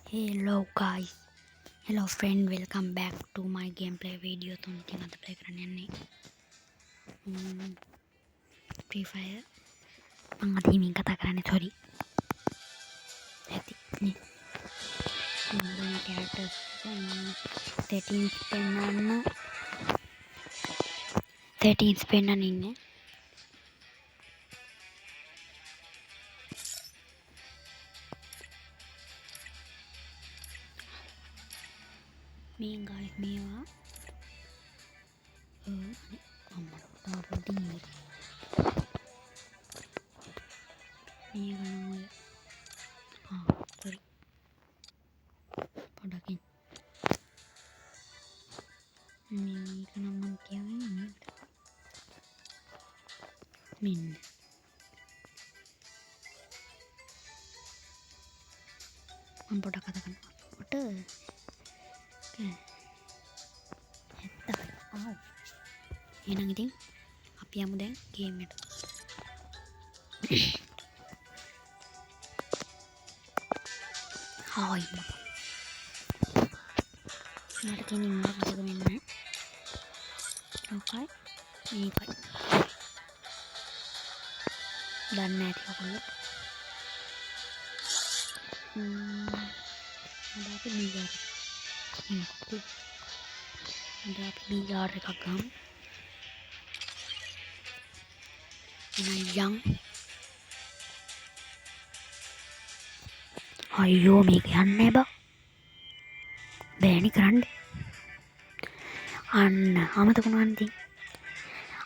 Hello guys, hello friend, welcome back to my gameplay video. තුන්තින් අද play කරන්න යන්නේ Free Fire. මම අද හිමින් කතා කරන්නේ sorry. ඇති නේ. මම characters settings පෙන්නන්න ඉන්නේ. මේ guys මේවා අම්මට තාපොඩි මේක නම් sorry පොඩකින් මේක නම් මම කියන්නේ මෙන්න මම පොඩක් කතා කරනවා පොට එහෙනම් ඉතින් අපි යමු දැන් ගේම් එකට. හායි මට තියෙන ඉන්නක් දෙක මෙන්න. ඔකයි මේකයි. දන්නේ නැති ඔයගොල්ලෝ. අද අපි බීආර් එකක් ගමු. යම් අයියෝ මේක යන්නේ බෑනි කරන්න. අන්න අමතකුණා ඉතින්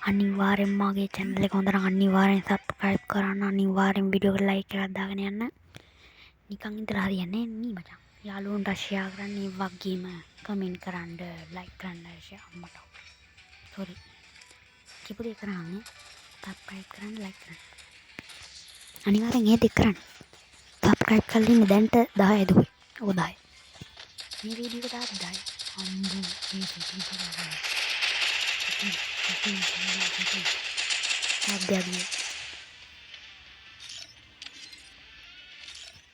අනිවාර්යෙන් මගේ channel එක හොඳට අනිවාර්යෙන් subscribe කරන්න, අනිවාර්යෙන් වීඩියෝ එකට like එකක් දාගෙන යන්න. නිකන් ඉඳලා හරියන්නේ නේ මචං. යාළුවන්ට share කරන්න, ඒ වගේම comment කරන්න, like කරන්න, share අම්මට. sorry. කිපු දෙයක් කරන්නේ subscribe කරන්න, like කරන්න. අනිවාර්යෙන් ඒ දෙක කරන්න. subscribe කරලා ඉන්න දැන්ට 10 දුවේ. ඔක 10. මේ වීඩියෝ එක 10. අම්බු මේ settings එක ගන්න.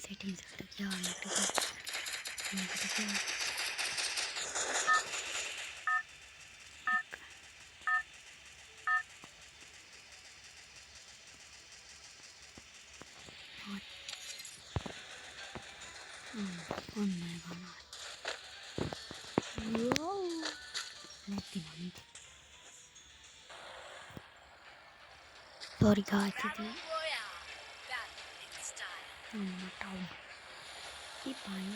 settings එකට ගියාම මේකට ගියා. ඔන්න ගන්න. යෝ නැති නම් sorry guys ඉතින් මට ඉපයි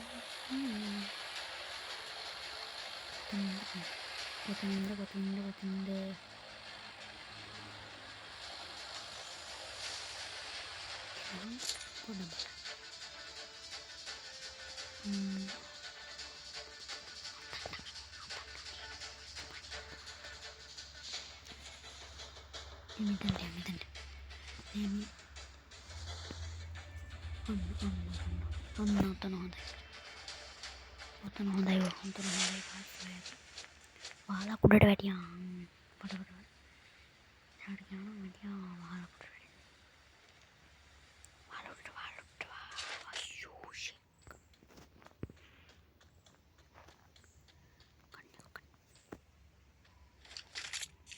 කොතනින්ද පොඩ්ඩක් මෙතනට ඔන්න ඔතන හොඳයි වහලා කුඩට වැටියා පොඩ යාට කියනවා වැටියා වහලා කුඩට අයියෝ ෂිට්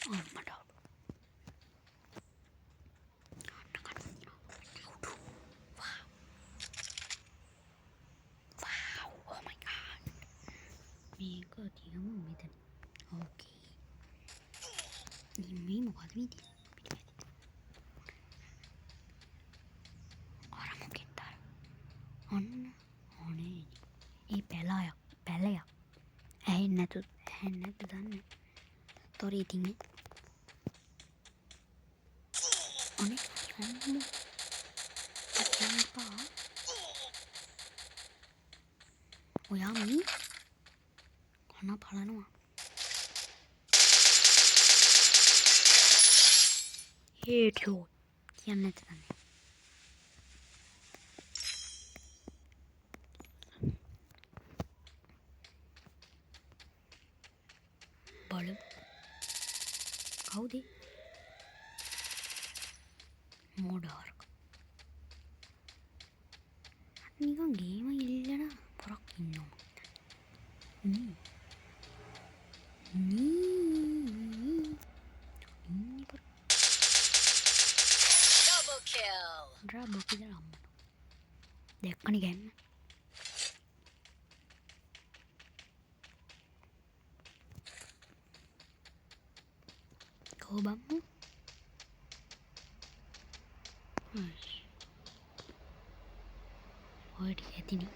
අම්මට මේක තියමු මෙතන. ඕකේ. මේ මොකද වීදිය? අර මොකෙන්ද? ඔන්න ඕනේ. ඒ පැලයක්. ඇහෙන්නේ නැද්ද දන්නේ? තොරි ඉතින් අනේ අම්මෝ. අම්පා. ඔයා මී කන බලනවා. හේටෝ කියන්නේ නැත්නම් බලමු. කවුද? මොඩාර්. නිකන් ගේම ඉල්ලන පොරක් ඉන්නවා. Knee Double kill. ඩ්‍රාබෝ කියලා අම්මන. දැක්කනේ ගැන්න. කෝබම්මු. ඔය ටික ඇතිනේ.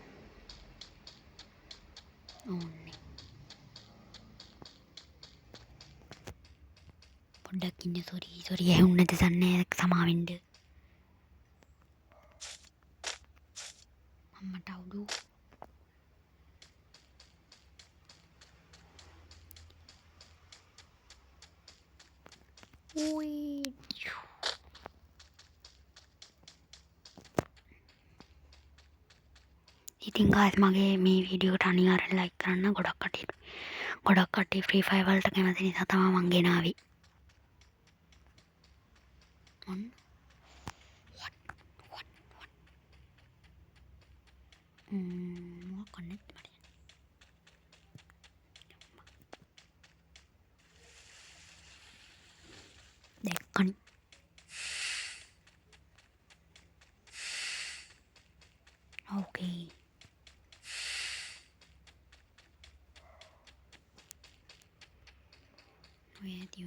ඕන්නේ. පොඩ්ඩක් ඉන්න සෝරි ඇහුන්නේ නැති සන්නේ සමාවෙන්න. අම්මට අවුලු. උයි. ඉතින් guys මගේ මේ වීඩියෝට අනිවාර්යෙන් ලයික් කරන්න. ගොඩක් කට්ටිය ෆ්‍රී ෆයර් වලට කැමති නිසා තමයි මං ගෙනාවේ. ඔන්න මොකක් කන්නේ මට. දැක්කනේ. ඕකේ. ඔය ඇති.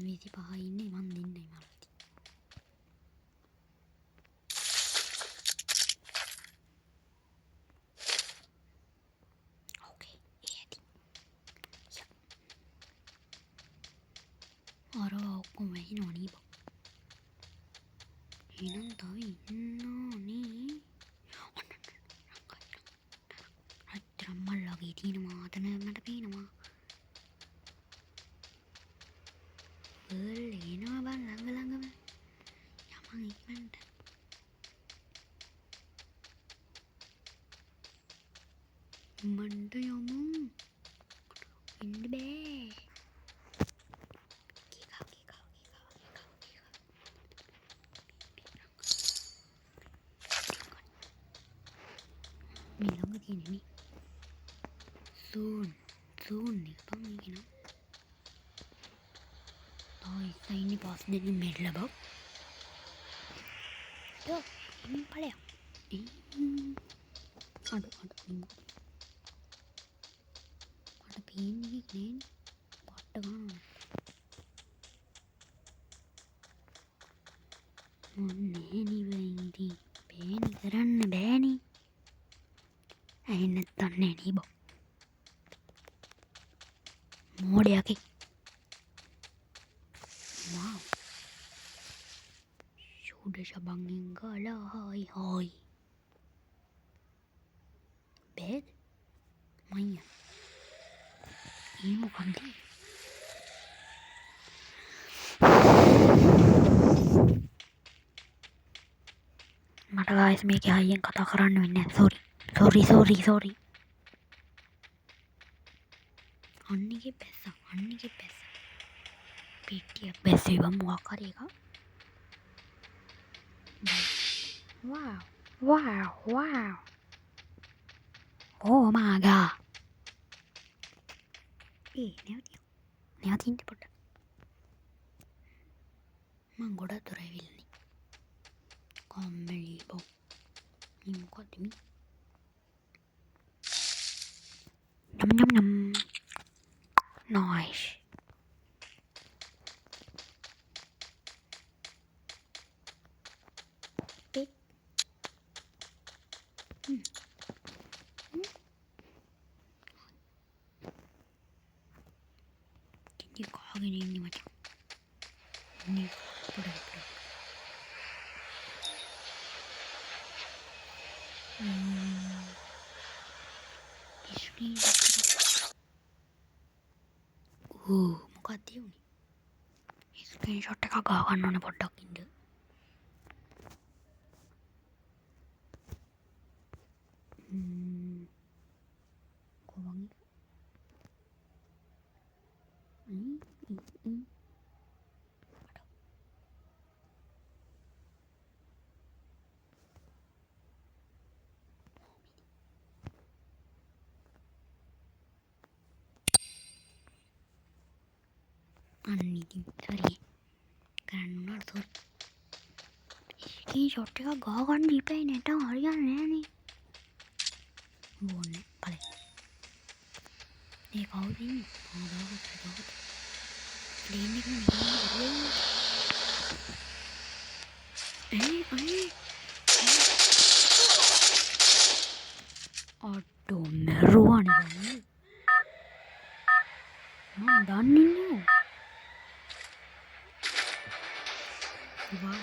විසි පහ ඉන්නේ මන් දෙන්නයි මල්ති. ඕකේ ඒ ඇති. අර ඔක්කොම වැහිනවා නේ බෝ. එහෙනම් තව ඉන්නෝනේ. අච්චර මල්ලගේ තියෙනවා අතන මට පේනවා. එනවා බං ළඟම. යමන් ඉක්මනට. මන්ට යමු. ඉන්න බෑ. මේ ළඟ තියෙන්නේ නේ. සූන් එක බං මේක නම්. ඉන්නේ පස් දෙනෙක් මෙල්ල බං. යෝ ඵලයක්. අඩු මට පේන්නේ නේ. පට්ට ගන්න. මොන්නේ නිවෙන්දි පේනි කරන්න බෑනේ. ඇහෙන්න නැත්තන්නේ නේ බං. මෝඩයකි. wow. Sudah sabang ninggala hai. Bed? Maya. Ini bukan dia. මට guys මේකේ හයියෙන් කතා කරන්න වෙන්නේ නැහැ. sorry. අන්නේගේ පැස්ස. පිටියක් බැස්සේ බම් මොකක් හරි එකක්. wow. Oh my god. නැවතින්න පොඩ්ඩක්. මං ගොඩක් දුර ඇවිල්ලානේ. කම්මැලි බෝ. මේ මොකද්ද මේ? Nom. Nice. Ini kagen ini macam. Ini pura. Screen. මොකක්ද උනේ? ස්ක්‍රීන්ෂොට් එකක් ගා ගන්න ඕනේ පොඩ්ඩක් ඉන්න. කොහොමද? අන්න ඉතින් සෝරි කරන්න උනාට සෝරි. ඉතින් ෂොට් එකක් ගහ ගන්න දීපේ නැටම හරියන්නේ නෑනේ. ඕනේ ඵලෙ. මේ කවුද ඉන්නේ? දාගත්ත. ප්ලේන් එක නෙමෙයි. අඩෝ මරුවානේ. මම දන්නේ නෑ. වා.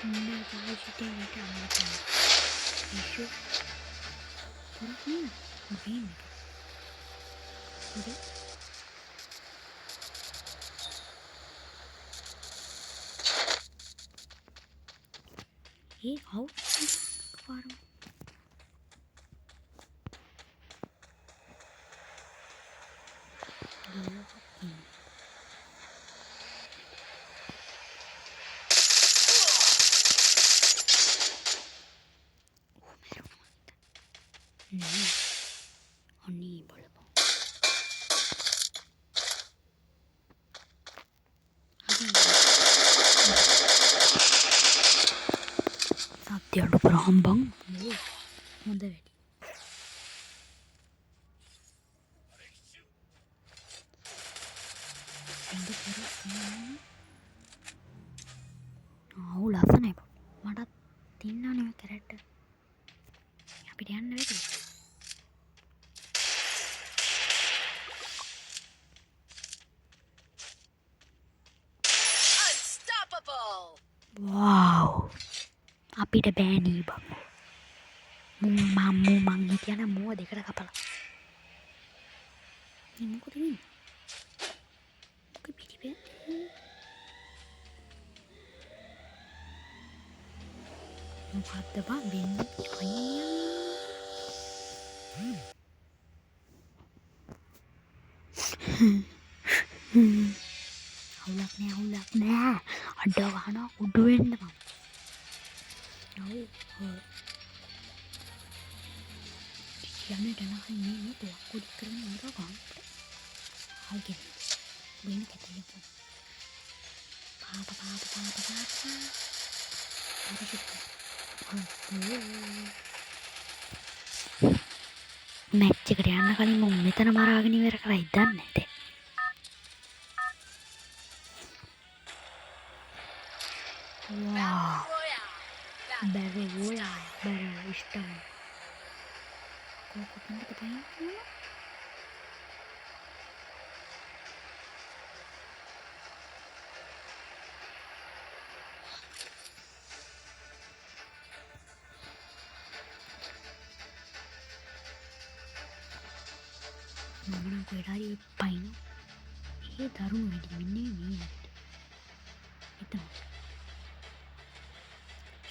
Hindi ko siya ito ang issue. Parang yun. Okay. Okay. How? Parang Ani boleh po. Saatnya ada berambang. Mudah jadi. ලස්සනයි මටත් තින්නනේ කැරක්ටර්. අපිට යන්න වෙයි. Wow. අපිට බෑනේ බං. මං හිතන මුව දෙකට කපලා. මේ මොකද වෙන්නේ? මොකද පිටිපේ? මොකද්ද බං වෙන්නේ? අයියා. අවුලක් නෑ. අඩ ගහනවා උඩු වෙන්න බං. යන්නේ දැනහයි මේ පොක්කුඩි කරන නේද ගන්න. හල්ගෙන. වෙන කැටලක. පාප. මැච් එකට යන්න කලින් මම මෙතන මරාගෙන ඉවර කරයි දන්නේ නැතේ. Wow. Battle Royale style. Kok pindah ke tanya? Mama aku dari pain. Ini taruh di ini. Itu.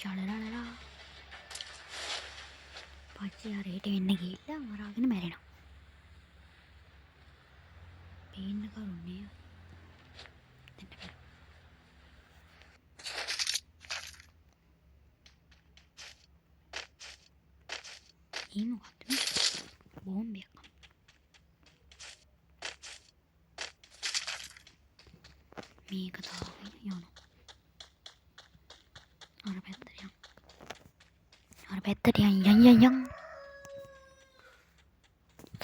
Shalalala. පච්චි හරියට එන්න ගිහිල්ලා මරාගෙන මැරෙනවා. පේන්න කරුනේ. මේ මොකක්ද මේ? බෝම්බයක්. මේක දාගෙන යනවා. අර පැත්තට යන්.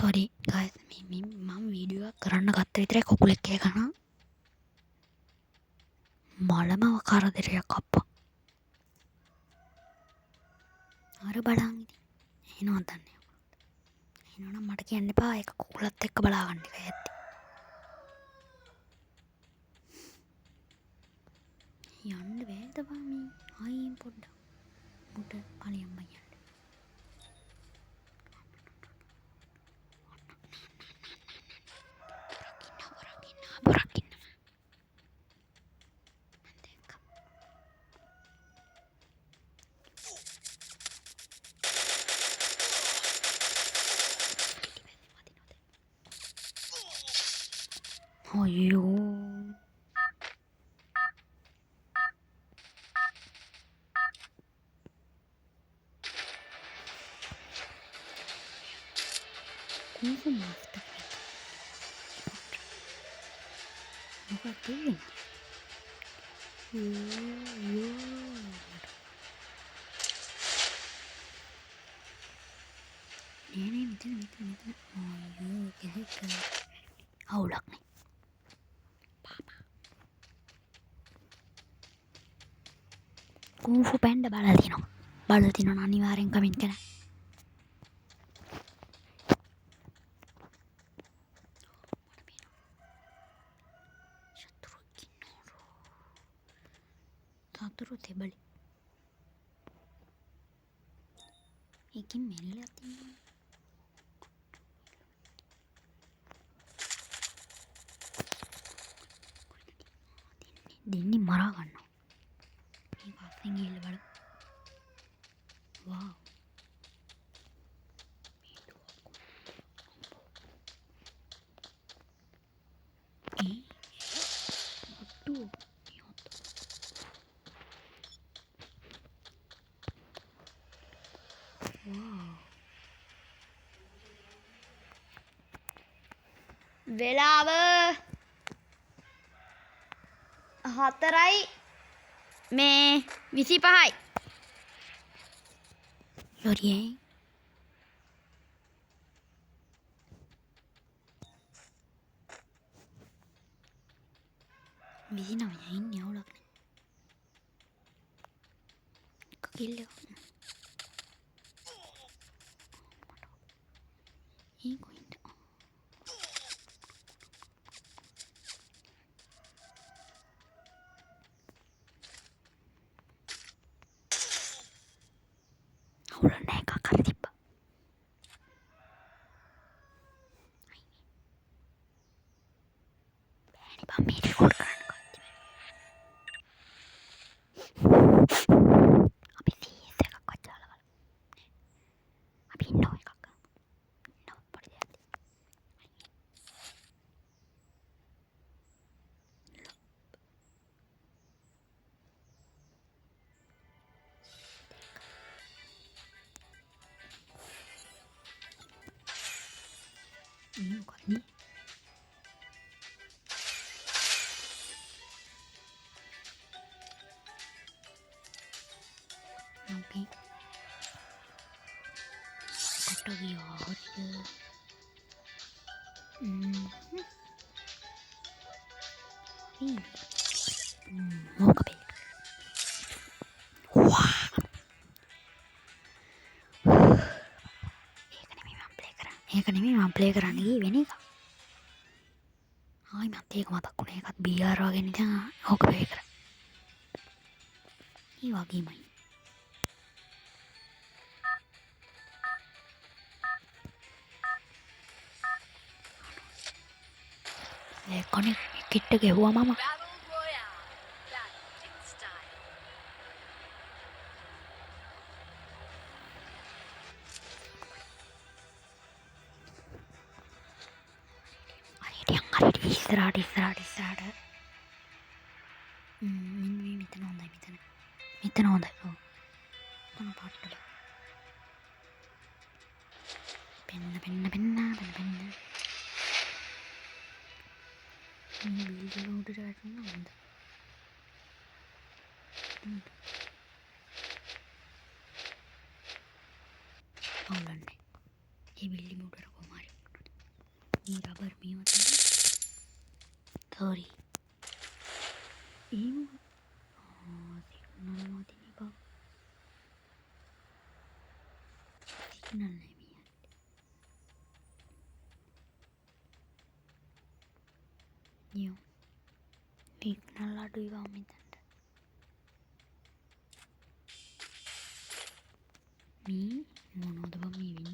Sorry guys, මම වීඩියෝ එකක් කරන්න ගත්ත විතරයි කුකුලෙක් කෑගනා. මලම කරදරයක් අප්පා. අර බලන් ඉතින්. එනවා දන්නේ. එනවනම් මට කියන්න එපා ඒක කුකුලත් එක්ක බලා ගන්න එක ඇත්ති. යන්න බෑද බා මේ ආයෙත් පොඩ්ඩක්. මුට පලියම් බයන්න. Borakin. Oh yo. කුංෆු මාස්ටර් මොකක්ද වෙන්නේ? නේ මෙතන අයියෝ ඒක අවුලක් නේ. කුංෆු පැන්ඩ බලලා තිනවා නම් අනිවාර්යෙන් කමෙන්ට් කරන්න. සතුරු තෙබලි. ඒකින් මෙල්ලලා තියෙනවා. දෙන්නේ මරා ගන්නවා. මේක අස්සෙන් ගිහලා බලමු. වාව්. ඔට්ටු. වාව්. වෙලාව 4යි මේ 25යි. යොරියේ 29 ඉන්නේ අවුලක් නේ. කිල්ල. ඒ කොයින්ද? අවුල නැහැ කකර තිබ්බා. බෑනේ බම් මේ රෙකෝඩ් කරන්න කොච්චර. අපි CS එකක් වචාලා බලමු. අපි ඉන්නෝ එකක් ගමු. ඉන්නෝ පොඩි දෙයක්. මොකක්ද? Okay. කොට ගියා හරිද? මොකද? වා. ඒක නෙමෙයි මම ප්ලේ කරන්න ගියේ වෙන එක. ආයි මට ඒක මතක් වුණා. ඒකත් BR වගේ නිකන් ඕක ප්ලේ කරා. ඒ වගේමයි. ඒ කොනේ කිට්ට ගෙවුවා මම. හරි ඉස්සරහට. මෙතන හොඳයි. මෙතන හොඳයි. ඔව්. තන පාට්ටල. පෙන්න. මේ වීඩියෝ උඩට වැටුණා හොඳ. අවුලන්නේ. ඒ බිල්ලි මුඩර කොමාරි. මේ රබර් මේවා තමයි. sorry. එහෙම සිග්නල් නොදිනේ බා. සිග්නල් නෙමෙයි. යෝ. සිග්නල් අඩුයි වා මෙතනට. මේ මොනවද බං මේ වෙන්නේ?